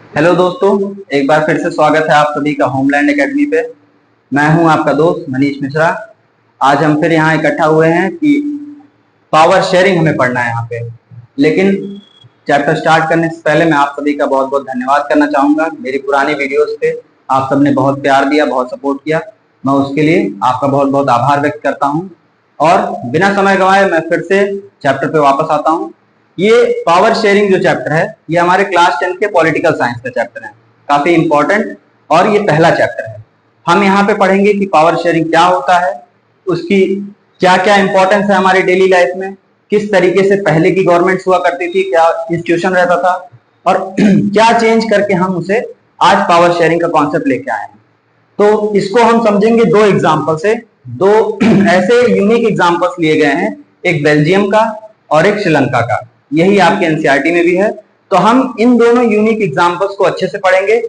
Hello दोस्तों, एक बार फिर से स्वागत है आप सभी का होमलैंड एकेडमी पे। मैं हूं आपका दोस्त मनीष मिश्रा। आज हम फिर यहाँ इकट्ठा हुए हैं कि पावर शेयरिंग हमें पढ़ना है यहाँ पे। लेकिन चैप्टर स्टार्ट करने से पहले मैं आप सभी का बहुत बहुत धन्यवाद करना चाहूंगा। मेरी पुरानी वीडियोस पे आप सबने बहुत प्यार दिया, बहुत सपोर्ट किया। मैं उसके लिए आपका बहुत बहुत आभार व्यक्त करता हूँ। और बिना समय गंवाए मैं फिर से चैप्टर पे वापस आता हूँ। ये पावर शेयरिंग जो चैप्टर है, ये हमारे क्लास 10 के पॉलिटिकल साइंस का चैप्टर है, काफी इंपॉर्टेंट। और ये पहला चैप्टर है। हम यहाँ पे पढ़ेंगे कि पावर शेयरिंग क्या होता है, उसकी क्या क्या इंपॉर्टेंस है हमारे डेली लाइफ में, किस तरीके से पहले की गवर्नमेंट हुआ करती थी, क्या इंस्टीट्यूशन रहता था, और क्या चेंज करके हम उसे आज पावर शेयरिंग का कॉन्सेप्ट लेके आए हैं। तो इसको हम समझेंगे दो एग्जाम्पल से। दो ऐसे यूनिक एग्जाम्पल्स लिए गए हैं, एक बेल्जियम का और एक श्रीलंका का। यही आपके एनसीईआरटी में भी है। तो हम इन दोनों यूनिक एग्जाम्पल्स को अच्छे से पढ़ेंगे।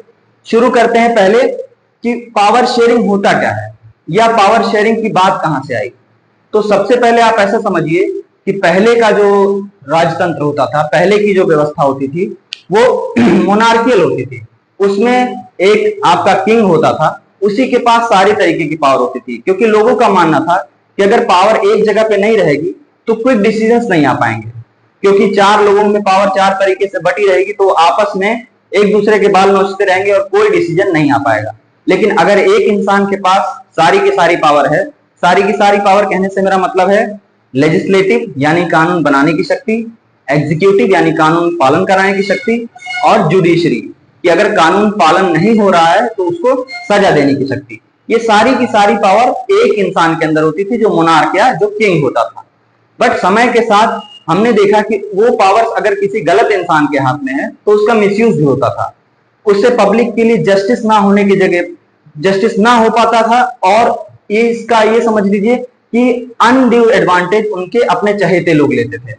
शुरू करते हैं पहले कि पावर शेयरिंग होता क्या है या पावर शेयरिंग की बात कहां से आई। तो सबसे पहले आप ऐसा समझिए कि पहले का जो राजतंत्र होता था, पहले की जो व्यवस्था होती थी, वो मोनार्कियल होती थी। उसमें एक आपका किंग होता था, उसी के पास सारी तरीके की पावर होती थी, क्योंकि लोगों का मानना था कि अगर पावर एक जगह पे नहीं रहेगी तो क्विक डिसीजंस नहीं आ पाएंगे। क्योंकि चार लोगों में पावर चार तरीके से बटी रहेगी तो आपस में एक दूसरे के बाल नोचते रहेंगे और कोई डिसीजन नहीं आ पाएगा। लेकिन अगर एक इंसान के पास सारी की सारी पावर है, सारी की सारी पावर कहने से मेरा मतलब है लेजिस्लेटिव यानी कानून बनाने की शक्ति, एग्जीक्यूटिव यानी कानून पालन कराने की शक्ति, और जुडिशरी कि अगर कानून पालन नहीं हो रहा है तो उसको सजा देने की शक्ति। ये सारी की सारी पावर एक इंसान के अंदर होती थी, जो मोनार्क या जो किंग होता था। बट समय के साथ हमने देखा कि वो पावर्स अगर किसी गलत इंसान के हाथ में है तो उसका मिसयूज भी होता था। उससे पब्लिक के लिए जस्टिस ना होने की जगह जस्टिस ना हो पाता था, और इसका ये समझ लीजिए कि अनड्यू एडवांटेज उनके अपने चहेते लोग लेते थे।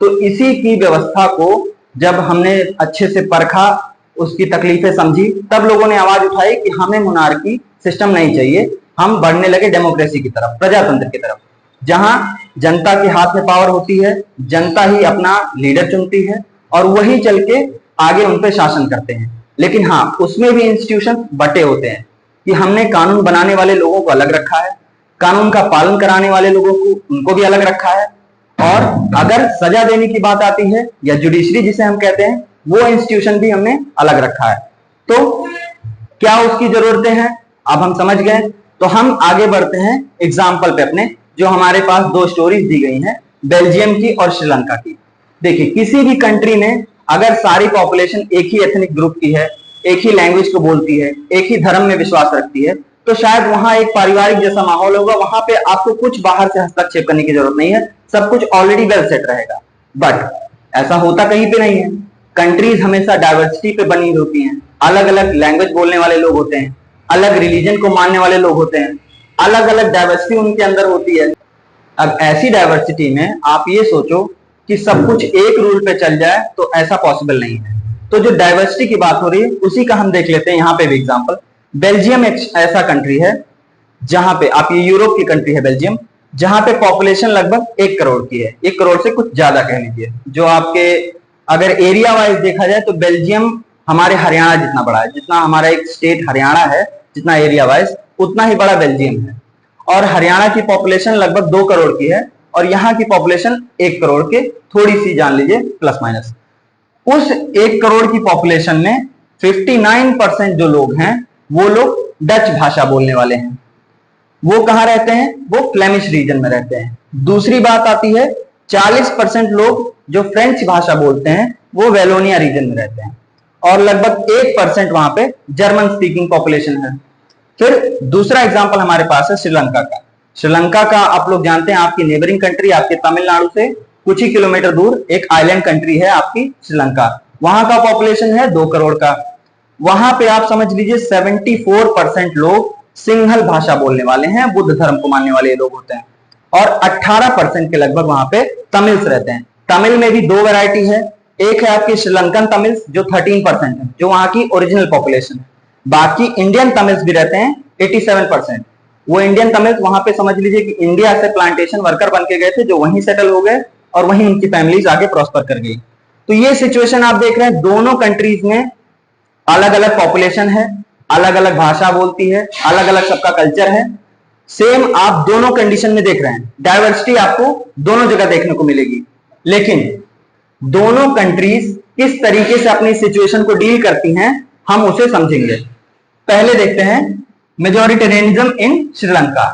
तो इसी की व्यवस्था को जब हमने अच्छे से परखा, उसकी तकलीफें समझी, तब लोगों ने आवाज उठाई कि हमें मोनार्की सिस्टम नहीं चाहिए। हम बढ़ने लगे डेमोक्रेसी की तरफ, प्रजातंत्र की तरफ, जहां जनता के हाथ में पावर होती है, जनता ही अपना लीडर चुनती है और वही चल के आगे उन पर शासन करते हैं। लेकिन हाँ, उसमें भी इंस्टीट्यूशन बटे होते हैं कि हमने कानून बनाने वाले लोगों को अलग रखा है, कानून का पालन कराने वाले लोगों को उनको भी अलग रखा है, और अगर सजा देने की बात आती है या जुडिशरी जिसे हम कहते हैं, वो इंस्टीट्यूशन भी हमने अलग रखा है। तो क्या उसकी जरूरतें हैं अब हम समझ गए। तो हम आगे बढ़ते हैं एग्जाम्पल पे अपने, जो हमारे पास दो स्टोरीज दी गई हैं, बेल्जियम की और श्रीलंका की। देखिए, किसी भी कंट्री में अगर सारी पॉपुलेशन एक ही एथनिक ग्रुप की है, एक ही लैंग्वेज को बोलती है, एक ही धर्म में विश्वास रखती है, तो शायद वहां एक पारिवारिक जैसा माहौल होगा। वहां पे आपको कुछ बाहर से हस्तक्षेप करने की जरूरत नहीं है, सब कुछ ऑलरेडी वेल सेट रहेगा। बट ऐसा होता कहीं पे नहीं है। कंट्रीज हमेशा डाइवर्सिटी पे बनी होती हैं। अलग अलग लैंग्वेज बोलने वाले लोग होते हैं, अलग रिलीजन को मानने वाले लोग होते हैं, अलग अलग डाइवर्सिटी उनके अंदर होती है। अब ऐसी डाइवर्सिटी में आप ये सोचो कि सब कुछ एक रूल पे चल जाए, तो ऐसा पॉसिबल नहीं है। तो जो डाइवर्सिटी की बात हो रही है उसी का हम देख लेते हैं यहाँ पे भी एग्जांपल। बेल्जियम एक ऐसा कंट्री है जहां पे, आप ये यूरोप की कंट्री है बेल्जियम, जहां पे पॉपुलेशन लगभग 1 करोड़ की है, 1 करोड़ से कुछ ज्यादा कह लीजिए। जो आपके अगर एरिया वाइज देखा जाए तो बेल्जियम हमारे हरियाणा जितना बड़ा है, जितना हमारा एक स्टेट हरियाणा है, जितना एरिया वाइज उतना ही बड़ा बेल्जियम है। और हरियाणा की पॉपुलेशन लगभग 2 करोड़ की है, और यहाँ की पॉपुलेशन 1 करोड़ के थोड़ी सी जान लीजिए प्लस माइनस। उस 1 करोड़ की पॉपुलेशन में 59% जो लोग हैं वो लोग डच भाषा बोलने वाले हैं। वो कहां रहते हैं? वो फ्लेमिश रीजन में रहते हैं। दूसरी बात आती है, 40% लोग जो फ्रेंच भाषा बोलते हैं वो वेलोनिया रीजन में रहते हैं, और लगभग 1% वहां पे जर्मन स्पीकिंग पॉपुलेशन है। फिर दूसरा एग्जांपल हमारे पास है श्रीलंका का। श्रीलंका का आप लोग जानते हैं, आपकी नेबरिंग कंट्री, आपके तमिलनाडु से कुछ ही किलोमीटर दूर एक आइलैंड कंट्री है आपकी श्रीलंका। वहां का पॉपुलेशन है 2 करोड़ का। वहां पे आप समझ लीजिए 74% लोग सिंहल भाषा बोलने वाले हैं, बुद्ध धर्म को मानने वाले लोग होते हैं, और 18% के लगभग वहां पे तमिल्स रहते हैं। तमिल में भी दो वैरायटी है, एक है आपकी श्रीलंकन तमिल्स जो 13% है, जो वहां की ओरिजिनल पॉपुलेशन है। बाकी इंडियन तमिल्स भी रहते हैं 87%। वो इंडियन तमिल्स वहां पे समझ लीजिए कि इंडिया से प्लांटेशन वर्कर बन के गए थे, जो वहीं सेटल हो गए और वहीं उनकी फैमिलीज आगे प्रॉस्पर कर गई। तो ये सिचुएशन आप देख रहे हैं दोनों कंट्रीज में अलग अलग पॉपुलेशन है, अलग अलग भाषा बोलती है, अलग अलग सबका कल्चर है। सेम आप दोनों कंडीशन में देख रहे हैं, डाइवर्सिटी आपको दोनों जगह देखने को मिलेगी। लेकिन दोनों कंट्रीज किस तरीके से अपनी सिचुएशन को डील करती हैं, हम उसे समझेंगे। पहले देखते हैं मेजोरिटेरियनिज्म इन श्रीलंका।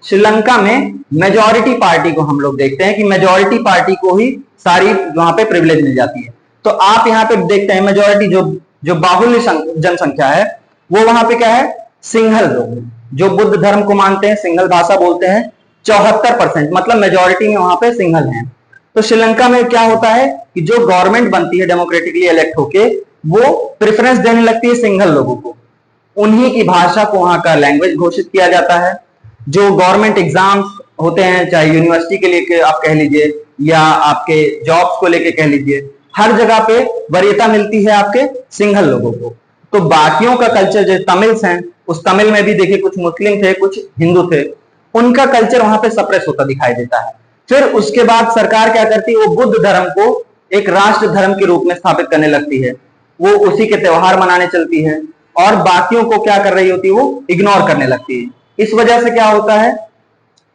श्रीलंका में मेजॉरिटी पार्टी को हम लोग देखते हैं कि मेजॉरिटी पार्टी को ही सारी वहां पे प्रिविलेज मिल जाती है। तो आप यहाँ पे देखते हैं मेजॉरिटी जो बाहुल्य जनसंख्या है वो वहां पे क्या है, सिंहल लोग जो बुद्ध धर्म को मानते हैं, सिंहल भाषा बोलते हैं, 74%, मतलब मेजॉरिटी में वहां पे सिंहल हैं। तो श्रीलंका में क्या होता है कि जो गवर्नमेंट बनती है डेमोक्रेटिकली इलेक्ट होके, वो प्रेफरेंस देने लगती है सिंहल लोगों को, उन्हीं की भाषा को वहां का लैंग्वेज घोषित किया जाता है। जो गवर्नमेंट एग्जाम्स होते हैं, चाहे यूनिवर्सिटी के लिए आप कह लीजिए या आपके जॉब्स को लेके कह लीजिए, हर जगह पे वरीयता मिलती है आपके सिंहल लोगों को। तो बाकियों का कल्चर जो तमिल्स हैं, उस तमिल में भी देखिए कुछ मुस्लिम थे, कुछ हिंदू थे, उनका कल्चर वहां पे सप्रेस होता दिखाई देता है। फिर उसके बाद सरकार क्या करती है, वो बुद्ध धर्म को एक राष्ट्र धर्म के रूप में स्थापित करने लगती है, वो उसी के त्योहार मनाने चलती है और बाकियों को क्या कर रही होती है, वो इग्नोर करने लगती है। इस वजह से क्या होता है,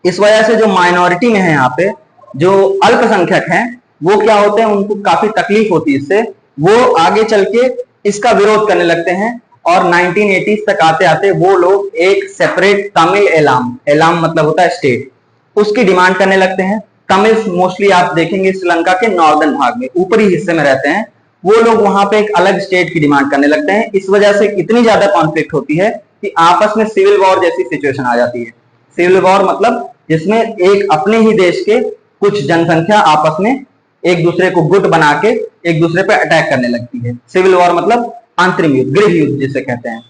इस वजह से जो माइनॉरिटी में है यहाँ पे, जो अल्पसंख्यक हैं, वो क्या होते हैं, उनको काफी तकलीफ होती है इससे, वो आगे चल के इसका विरोध करने लगते हैं और 1980s तक आते आते वो लोग एक सेपरेट तमिल एलाम, एलाम मतलब होता है स्टेट, उसकी डिमांड करने लगते हैं। तमिल्स मोस्टली आप देखेंगे श्रीलंका के नॉर्दर्न भाग में, ऊपरी हिस्से में रहते हैं, वो लोग वहां पे एक अलग स्टेट की डिमांड करने लगते हैं। इस वजह से इतनी ज्यादा कॉन्फ्लिक्ट होती है कि आपस में सिविल वॉर जैसी सिचुएशन आ जाती है। सिविल वॉर मतलब जिसमें एक अपने ही देश के कुछ जनसंख्या आपस में एक दूसरे को गुट बना के एक दूसरे पे अटैक करने लगती है। सिविल वॉर मतलब आंतरिक युद्ध, गृह युद्ध जिसे कहते हैं।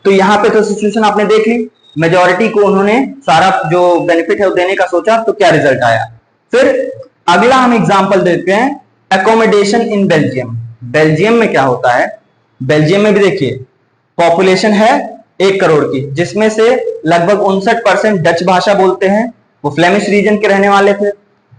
तो यहाँ पे तो सिचुएशन आपने देख ली, मेजॉरिटी को उन्होंने सारा जो बेनिफिट है वो देने का सोचा, तो क्या रिजल्ट आया। फिर अगला हम एग्जांपल देते हैं, एकोमोडेशन इन बेल्जियम। बेल्जियम में क्या होता है, बेल्जियम में भी देखिए पॉपुलेशन है 1 करोड़ की, जिसमें से लगभग 59% डच भाषा बोलते हैं, वो फ्लेमिश रीजन के रहने वाले थे।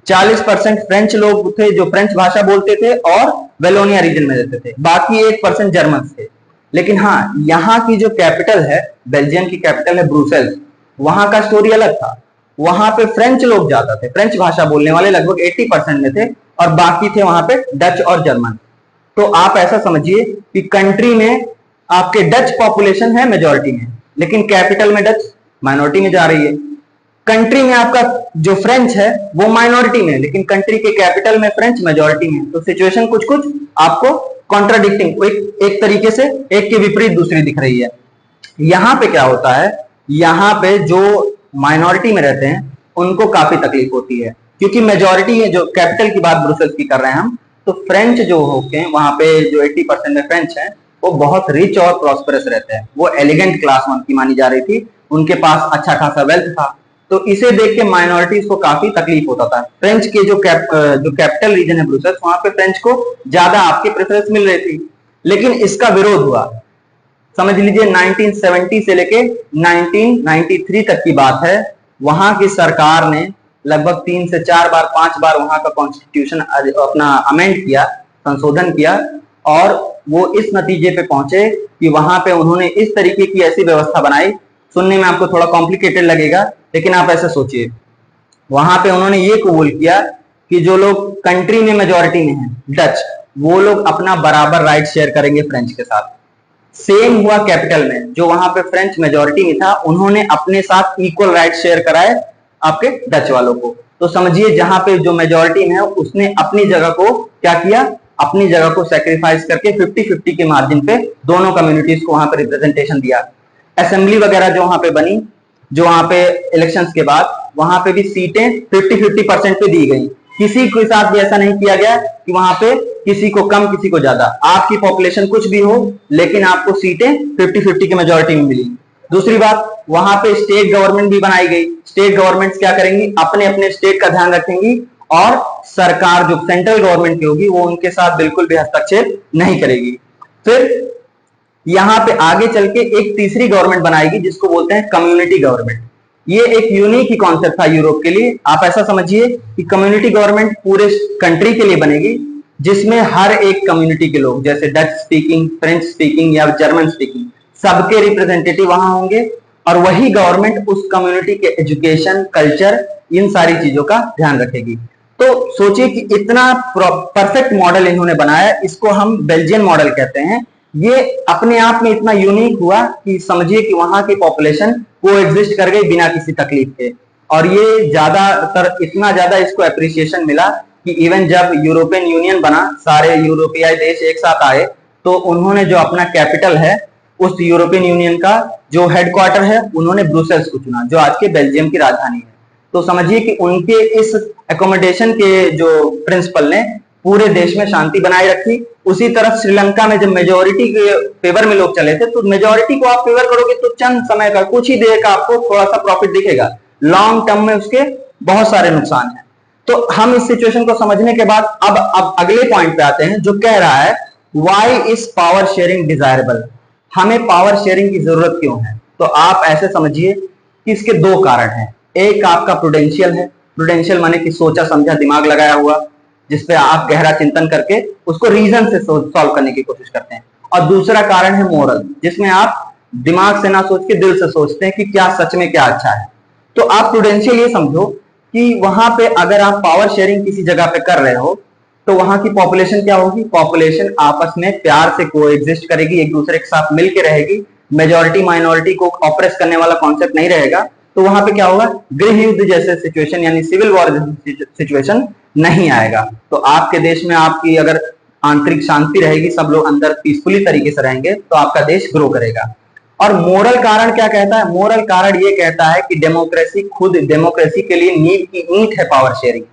40% फ्रेंच लोग थे जो फ्रेंच भाषा बोलते थे और वेलोनिया रीजन में रहते थे, बाकी 1% जर्मन थे। लेकिन हाँ, यहाँ की जो कैपिटल है, बेल्जियम की कैपिटल है ब्रुसेल्स, वहां का स्टोरी अलग था। वहां पे फ्रेंच लोग ज्यादा थे, फ्रेंच भाषा बोलने वाले लगभग 80% में थे और बाकी थे वहां पे डच और जर्मन। तो आप ऐसा समझिए कि कंट्री में आपके डच पॉपुलेशन है मेजॉरिटी में, लेकिन कैपिटल में डच माइनॉरिटी में जा रही है। कंट्री में आपका जो फ्रेंच है वो माइनॉरिटी में, लेकिन कंट्री के कैपिटल में फ्रेंच मेजॉरिटी में। तो सिचुएशन कुछ कुछ आपको कॉन्ट्राडिक्टिंग, एक तरीके से एक के विपरीत दूसरी दिख रही है। यहाँ पे क्या होता है, यहाँ पे जो माइनॉरिटी में रहते हैं उनको काफी तकलीफ होती है, क्योंकि मेजॉरिटी है, जो कैपिटल की बात ब्रुसेल्स की कर रहे हैं हम, तो फ्रेंच जो होके वहां पे जो 80% में फ्रेंच है वो बहुत रिच और प्रॉस्परस रहते हैं, वो एलिगेंट क्लास उनकी मानी जा रही थी, उनके पास अच्छा खासा वेल्थ था। तो इसे देख के माइनॉरिटीज को काफी तकलीफ होता था। फ्रेंच के जो कैपिटल रीजन है ब्रुसेल्स, वहां पे फ्रेंच को ज्यादा आपकी प्रेफरेंस मिल रही थी, लेकिन इसका विरोध हुआ। समझ लीजिए 1970 से लेके 1993 तक की बात है। वहां की सरकार ने लगभग 3 से 4 बार 5 बार वहां का कॉन्स्टिट्यूशन अपना अमेंड किया, संशोधन किया, और वो इस नतीजे पे पहुंचे कि वहां पे उन्होंने इस तरीके की ऐसी व्यवस्था बनाई। सुनने में आपको थोड़ा कॉम्प्लिकेटेड लगेगा, लेकिन आप ऐसे सोचिए, वहां पे उन्होंने ये कबूल किया कि जो लोग कंट्री में मेजॉरिटी में हैं डच, वो लोग अपना बराबर राइट शेयर करेंगे फ्रेंच के साथ। सेम हुआ कैपिटल में, जो वहां पे फ्रेंच मेजॉरिटी में था, उन्होंने अपने साथ इक्वल राइट शेयर कराए आपके डच वालों को। तो समझिए जहां पे जो मेजॉरिटी में है उसने अपनी जगह को क्या किया, अपनी जगह को सैक्रिफाइस करके 50-50 के मार्जिन पे दोनों कम्युनिटीज को वहां पे रिप्रेजेंटेशन दिया। असेंबली वगैरह जो वहां पे बनी, जो वहां पे इलेक्शंस के बाद, वहां पे भी सीटें 50-50% पे दी गई। किसी के साथ भी ऐसा नहीं किया गया कि वहां पे किसी को कम किसी को ज्यादा। आपकी पॉपुलेशन कुछ भी हो, लेकिन आपको सीटें 50-50 की मेजॉरिटी में मिली। दूसरी बात, वहां पे स्टेट गवर्नमेंट भी बनाई गई। स्टेट गवर्नमेंट्स क्या करेंगी, अपने अपने स्टेट का ध्यान रखेंगी, और सरकार जो सेंट्रल गवर्नमेंट की होगी वो उनके साथ बिल्कुल भी हस्तक्षेप नहीं करेगी। फिर यहां पे आगे चल के एक तीसरी गवर्नमेंट बनाएगी जिसको बोलते हैं कम्युनिटी गवर्नमेंट। ये एक यूनिक ही कॉन्सेप्ट था यूरोप के लिए। आप ऐसा समझिए कि कम्युनिटी गवर्नमेंट पूरे कंट्री के लिए बनेगी, जिसमें हर एक कम्युनिटी के लोग, जैसे डच स्पीकिंग, फ्रेंच स्पीकिंग या जर्मन स्पीकिंग, सबके रिप्रेजेंटेटिव वहां होंगे, और वही गवर्नमेंट उस कम्युनिटी के एजुकेशन, कल्चर, इन सारी चीजों का ध्यान रखेगी। तो सोचिए कि इतना परफेक्ट मॉडल इन्होंने बनाया, इसको हम बेल्जियन मॉडल कहते हैं। ये अपने आप में इतना यूनिक हुआ कि समझिए कि वहां की पॉपुलेशन को एग्जिस्ट कर गई बिना किसी तकलीफ के। और ये ज्यादातर इतना ज्यादा इसको अप्रिसिएशन मिला कि इवन जब यूरोपियन यूनियन बना, सारे यूरोपीय देश एक साथ आए, तो उन्होंने जो अपना कैपिटल है, उस यूरोपियन यूनियन का जो हेडक्वार्टर है, उन्होंने ब्रुसेल्स को चुना, जो आज के बेल्जियम की राजधानी है। तो समझिए कि उनके इस एकोमोडेशन के जो प्रिंसिपल ने पूरे देश में शांति बनाए रखी। उसी तरह श्रीलंका में जब मेजोरिटी के फेवर में लोग चले थे, तो मेजोरिटी को आप फेवर करोगे तो चंद समय का, कुछ ही देर का आपको थोड़ा सा प्रॉफिट दिखेगा, लॉन्ग टर्म में उसके बहुत सारे नुकसान हैं। तो हम इस सिचुएशन को समझने के बाद अब अगले पॉइंट पे आते हैं, जो कह रहा है why is power sharing desirable, हमें पावर शेयरिंग की जरूरत क्यों है। तो आप ऐसे समझिए कि इसके दो कारण हैं। एक आपका प्रूडेंशियल है, प्रूडेंशियल माने कि सोचा समझा, दिमाग लगाया हुआ, जिसपे आप गहरा चिंतन करके उसको रीजन से सॉल्व करने की कोशिश करते हैं। और दूसरा कारण है मोरल, जिसमें आप दिमाग से ना सोच के दिल से सोचते हैं कि क्या सच में क्या अच्छा है। तो आप प्रूडेंशियल ये समझो कि वहां पे अगर आप पावर शेयरिंग किसी जगह पे कर रहे हो, तो वहां की पॉपुलेशन क्या होगी, पॉपुलेशन आपस में प्यार से कोएग्जिस्ट करेगी, एक दूसरे के साथ मिलकर रहेगी, मेजॉरिटी माइनॉरिटी को ऑप्रेस करने वाला कॉन्सेप्ट नहीं रहेगा। तो वहां पे क्या होगा, गृह युद्ध जैसे सिचुएशन यानी सिविल वॉर सिचुएशन नहीं आएगा। तो आपके देश में आपकी अगर आंतरिक शांति रहेगी, सब लोग अंदर पीसफुली तरीके से रहेंगे, तो आपका देश ग्रो करेगा। और मोरल कारण क्या कहता है, मोरल कारण ये कहता है कि डेमोक्रेसी, खुद डेमोक्रेसी के लिए नींव की ईंट है पावर शेयरिंग।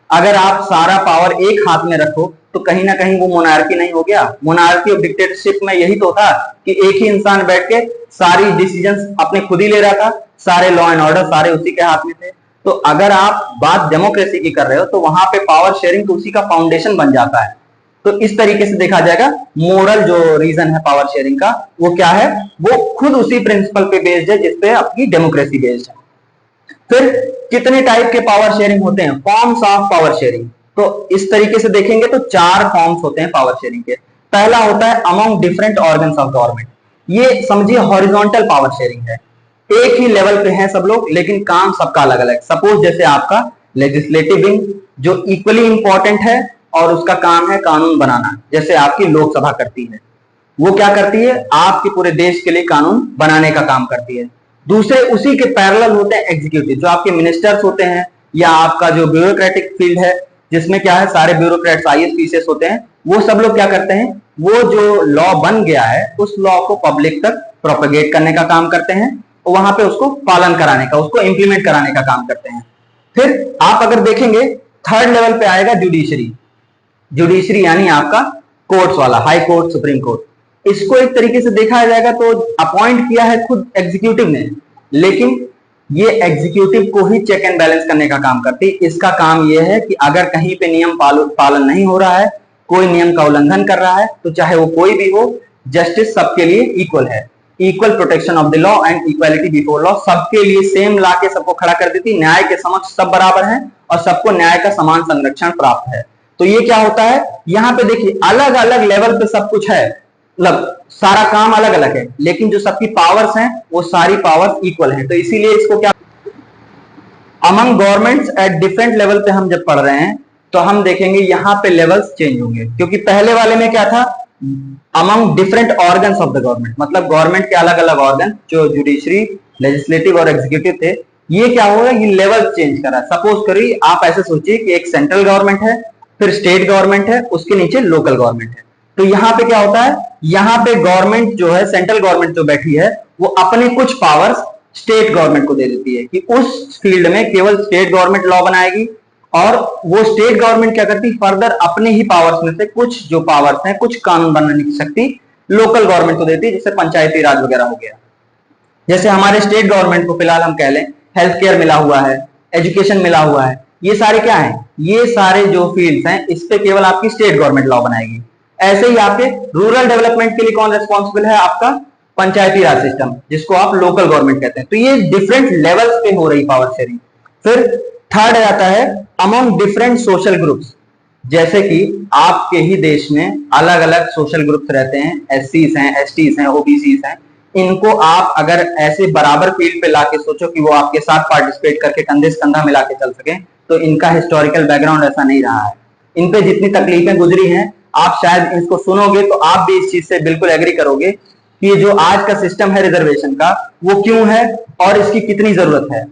अगर आप सारा पावर एक हाथ में रखो तो कहीं ना कहीं वो मोनार्की नहीं हो गया। मोनार्की और डिक्टेटरशिप में यही तो था कि एक ही इंसान बैठ के सारी डिसीजंस अपने खुद ही ले रहा था, सारे लॉ एंड ऑर्डर सारे उसी के हाथ में थे। तो अगर आप बात डेमोक्रेसी की कर रहे हो, तो वहां पे पावर शेयरिंग तो उसी का फाउंडेशन बन जाता है। तो इस तरीके से देखा जाएगा, मोरल जो रीजन है पावर शेयरिंग का, वो क्या है, वो खुद उसी प्रिंसिपल पे बेस्ड है जिसपे आपकी डेमोक्रेसी बेस्ड है। फिर कितने टाइप के पावर शेयरिंग होते हैं, फॉर्म्स ऑफ पावर शेयरिंग। तो इस तरीके से देखेंगे तो 4 फॉर्म्स होते हैं पावर शेयरिंग के। पहला होता है among different organs of government. ये समझिए हॉरिजॉन्टल पावर शेयरिंग है, एक ही लेवल पे हैं सब लोग, लेकिन काम सबका अलग अलग। सपोज जैसे आपका लेजिस्लेटिव विंग जो इक्वली इंपॉर्टेंट है और उसका काम है कानून बनाना, जैसे आपकी लोकसभा करती है। वो क्या करती है, आपके पूरे देश के लिए कानून बनाने का काम करती है। दूसरे उसी के पैरेलल होते हैं एग्जीक्यूटिव, जो आपके मिनिस्टर्स होते हैं, या आपका जो ब्यूरोक्रेटिक फील्ड है, जिसमें क्या है सारे ब्यूरोक्रेट्स आईएएस पीसीएस होते हैं। वो सब लोग क्या करते हैं, वो जो लॉ बन गया है उस लॉ को पब्लिक तक प्रोपेगेट करने का काम करते हैं, और वहां पे उसको पालन कराने का, उसको इंप्लीमेंट कराने का काम करते हैं। फिर आप अगर देखेंगे थर्ड लेवल पे आएगा जुडिशरी। जुडिशरी यानी आपका कोर्ट्स वाला, हाई कोर्ट, सुप्रीम कोर्ट। इसको एक तरीके से देखा जाएगा तो अपॉइंट किया है खुद एग्जीक्यूटिव ने, लेकिन ये एग्जीक्यूटिव को ही चेक एंड बैलेंस करने का काम करती है। इसका काम ये है कि अगर कहीं पे नियम पालन नहीं हो रहा है, कोई नियम का उल्लंघन कर रहा है, तो चाहे वो कोई भी हो, जस्टिस सबके लिए इक्वल है, equal protection of the law and equality before law, सबके लिए सेम ला के सबको खड़ा कर देती, न्याय के समक्ष सब बराबर हैं और सबको न्याय का समान संरक्षण प्राप्त है। तो ये क्या होता है, यहाँ पे देखिए अलग अलग लेवल पे सब कुछ है, मतलब सारा काम अलग अलग है, लेकिन जो सबकी पावर्स हैं वो सारी पावर्स इक्वल हैं। तो इसीलिए इसको क्या, among governments at different level पे हम जब पढ़ रहे हैं तो हम देखेंगे यहाँ पे लेवल्स चेंज होंगे, क्योंकि पहले वाले में क्या था, among different organs of the government, मतलब गवर्नमेंट के अलग अलग ऑर्गन जो जुडिशरी, लेजिस्लेटिव और एग्जीक्यूटिव थे। ये क्या होगा, ये लेवल चेंज करा। सपोज करिए आप ऐसे सोचिए कि एक सेंट्रल गवर्नमेंट है, फिर स्टेट गवर्नमेंट है, उसके नीचे लोकल गवर्नमेंट है। तो यहाँ पे क्या होता है, यहाँ पे गवर्नमेंट जो है, सेंट्रल गवर्नमेंट जो बैठी है, वो अपने कुछ पावर्स स्टेट गवर्नमेंट को दे देती है कि उस फील्ड में केवल स्टेट गवर्नमेंट लॉ बनाएगी, और वो स्टेट गवर्नमेंट क्या करती, फर्दर अपने ही पावर्स में से कुछ जो पावर्स हैं, कुछ कानून बनाने की शक्ति लोकल गवर्नमेंट को देती है, जैसे पंचायती राज वगैरह हो गया। जैसे हमारे स्टेट गवर्नमेंट को फिलहाल हम कह लें हेल्थ केयर मिला हुआ है, एजुकेशन मिला हुआ है, ये सारे क्या है, ये सारे जो फील्ड्स हैं इस पे केवल आपकी स्टेट गवर्नमेंट लॉ बनाएगी। ऐसे ही आपके रूरल डेवलपमेंट के लिए कौन रिस्पॉन्सिबल है, आपका पंचायती राज सिस्टम, जिसको आप लोकल गवर्नमेंट कहते हैं। तो ये डिफरेंट लेवल्स पे हो रही पावर शेयरिंग। फिर थर्ड आता है अमंग डिफरेंट सोशल ग्रुप्स। जैसे कि आपके ही देश में अलग अलग सोशल ग्रुप्स रहते हैं, एससीज हैं, एसटीज हैं, ओबीसीज हैं, इनको आप अगर ऐसे बराबर फील्ड पे लाके सोचो कि वो आपके साथ पार्टिसिपेट करके कंधे से कंधा मिला के चल सके, तो इनका हिस्टोरिकल बैकग्राउंड ऐसा नहीं रहा है। इन पे जितनी तकलीफें गुजरी हैं, आप शायद इसको सुनोगे तो आप भी इस चीज से बिल्कुल एग्री करोगे कि जो आज का सिस्टम है रिजर्वेशन का, वो क्यों है और इसकी कितनी जरूरत है।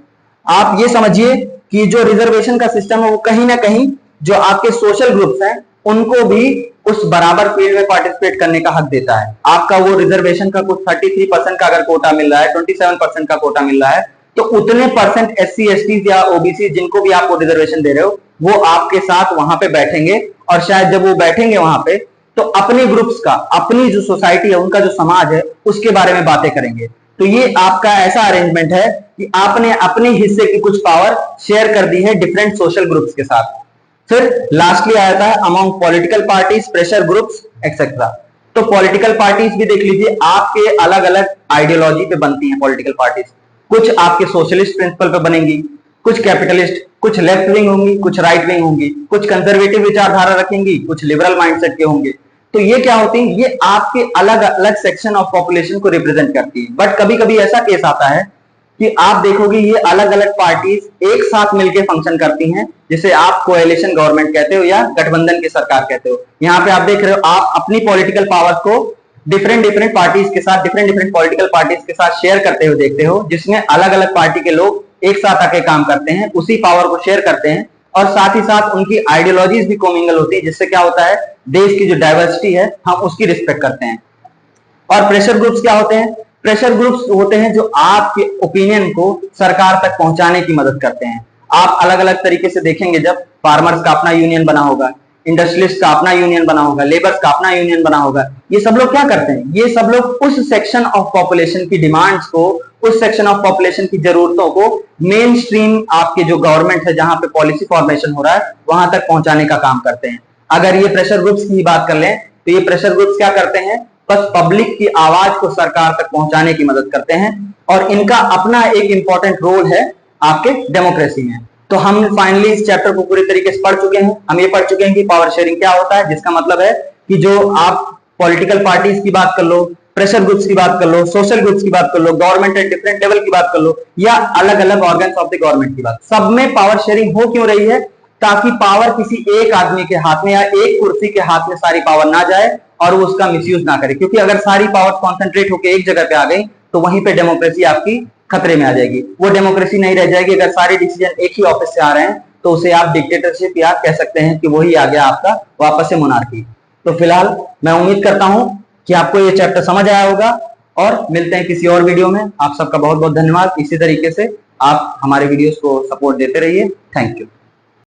आप ये समझिए कि जो रिजर्वेशन का सिस्टम है वो कहीं ना कहीं जो आपके सोशल ग्रुप्स हैं उनको भी उस बराबर फील्ड में पार्टिसिपेट करने का हक देता है। आपका वो रिजर्वेशन का कुछ 33% का अगर कोटा मिल रहा है, 27% का कोटा मिल रहा है, तो उतने परसेंट एससी एसटी या ओबीसी जिनको भी आप वो रिजर्वेशन दे रहे हो, वो आपके साथ वहां पे बैठेंगे और शायद जब वो बैठेंगे वहां पे तो अपने ग्रुप्स का, अपनी जो सोसाइटी है, उनका जो समाज है, उसके बारे में बातें करेंगे। तो ये आपका ऐसा अरेंजमेंट है कि आपने अपने हिस्से की कुछ पावर शेयर कर दी है डिफरेंट सोशल ग्रुप्स के साथ। फिर लास्टली आता है among political parties, pressure groups etcetera. तो पॉलिटिकल पार्टीज भी देख लीजिए, आपके अलग अलग आइडियोलॉजी पे बनती हैं पॉलिटिकल पार्टीज। कुछ आपके सोशलिस्ट प्रिंसिपल पे बनेंगी, कुछ कैपिटलिस्ट, कुछ लेफ्ट विंग होंगी, कुछ राइट विंग होंगी, कुछ कंजर्वेटिव विचारधारा रखेंगी, कुछ लिबरल माइंडसेट के होंगे। तो ये क्या होती है, ये आपके अलग अलग सेक्शन ऑफ पॉपुलेशन को रिप्रेजेंट करती है। बट कभी कभी ऐसा केस आता है कि आप देखोगे ये अलग अलग पार्टीज एक साथ मिलकर फंक्शन करती हैं, जिसे आप कोएलिशन गवर्नमेंट कहते हो या गठबंधन की सरकार कहते हो। यहाँ पे आप देख रहे हो, आप अपनी पॉलिटिकल पावर्स को डिफरेंट पार्टीज के साथ, डिफरेंट पॉलिटिकल पार्टीज के साथ शेयर करते हुए देखते हो, जिसमें अलग अलग पार्टी के लोग एक साथ आके काम करते हैं, उसी पावर को शेयर करते हैं और साथ ही साथ उनकी आइडियोलॉजीज भी कोमिंगल होती है, जिससे क्या होता है, देश की जो डाइवर्सिटी है हम उसकी रिस्पेक्ट करते हैं। और प्रेशर ग्रुप्स क्या होते हैं? प्रेशर ग्रुप्स होते हैं जो आपके ओपिनियन को सरकार तक पहुंचाने की मदद करते हैं। आप अलग अलग तरीके से देखेंगे, जब फार्मर्स का अपना यूनियन बना होगा, इंडस्ट्रियलिस्ट का अपना यूनियन बना होगा, लेबर्स का अपना यूनियन बना होगा, ये सब लोग क्या करते हैं, ये सब लोग उस सेक्शन ऑफ पॉपुलेशन की डिमांड्स को, उस सेक्शन ऑफ पॉपुलेशन की जरूरतों को मेन स्ट्रीम आपके जो गवर्नमेंट है, जहां पे पॉलिसी फॉर्मेशन हो रहा है, वहां तक पहुंचाने का काम करते हैं। अगर ये प्रेशर ग्रुप्स की बात कर लें तो ये प्रेशर ग्रुप्स क्या करते हैं, बस पब्लिक की आवाज को सरकार तक पहुंचाने की मदद करते हैं और इनका अपना एक इंपॉर्टेंट रोल है आपके डेमोक्रेसी में। तो हम फाइनली इस चैप्टर को पूरी तरीके से पढ़ चुके हैं। हम ये पढ़ चुके हैं कि पावर शेयरिंग क्या होता है, जिसका मतलब है कि जो आप पॉलिटिकल पार्टीज की बात कर लो, प्रेशर ग्रुप्स की बात कर लो, सोशल ग्रुप्स की बात कर लो, गवर्नमेंट एट डिफरेंट लेवल की बात कर लो, या अलग अलग ऑर्गन्स ऑफ द गवर्नमेंट की बात, सब में पावर शेयरिंग हो क्यों रही है, ताकि पावर किसी एक आदमी के हाथ में या एक कुर्सी के हाथ में सारी पावर ना जाए और वो उसका मिसयूज ना करे। क्योंकि अगर सारी पावर कॉन्सेंट्रेट होकर एक जगह पे आ गई तो वहीं पे डेमोक्रेसी आपकी खतरे में आ जाएगी। वो डेमोक्रेसी नहीं रह जाएगी। अगर सारे डिसीजन एक ही ऑफिस से आ रहे हैं तो उसे आप डिक्टेटरशिप या कह सकते हैं कि वही आ गया आपका वापस से मोनार्की। तो फिलहाल मैं उम्मीद करता हूं कि आपको ये चैप्टर समझ आया होगा और मिलते हैं किसी और वीडियो में। आप सबका बहुत बहुत धन्यवाद। इसी तरीके से आप हमारे वीडियोस को सपोर्ट देते रहिए। Thank you.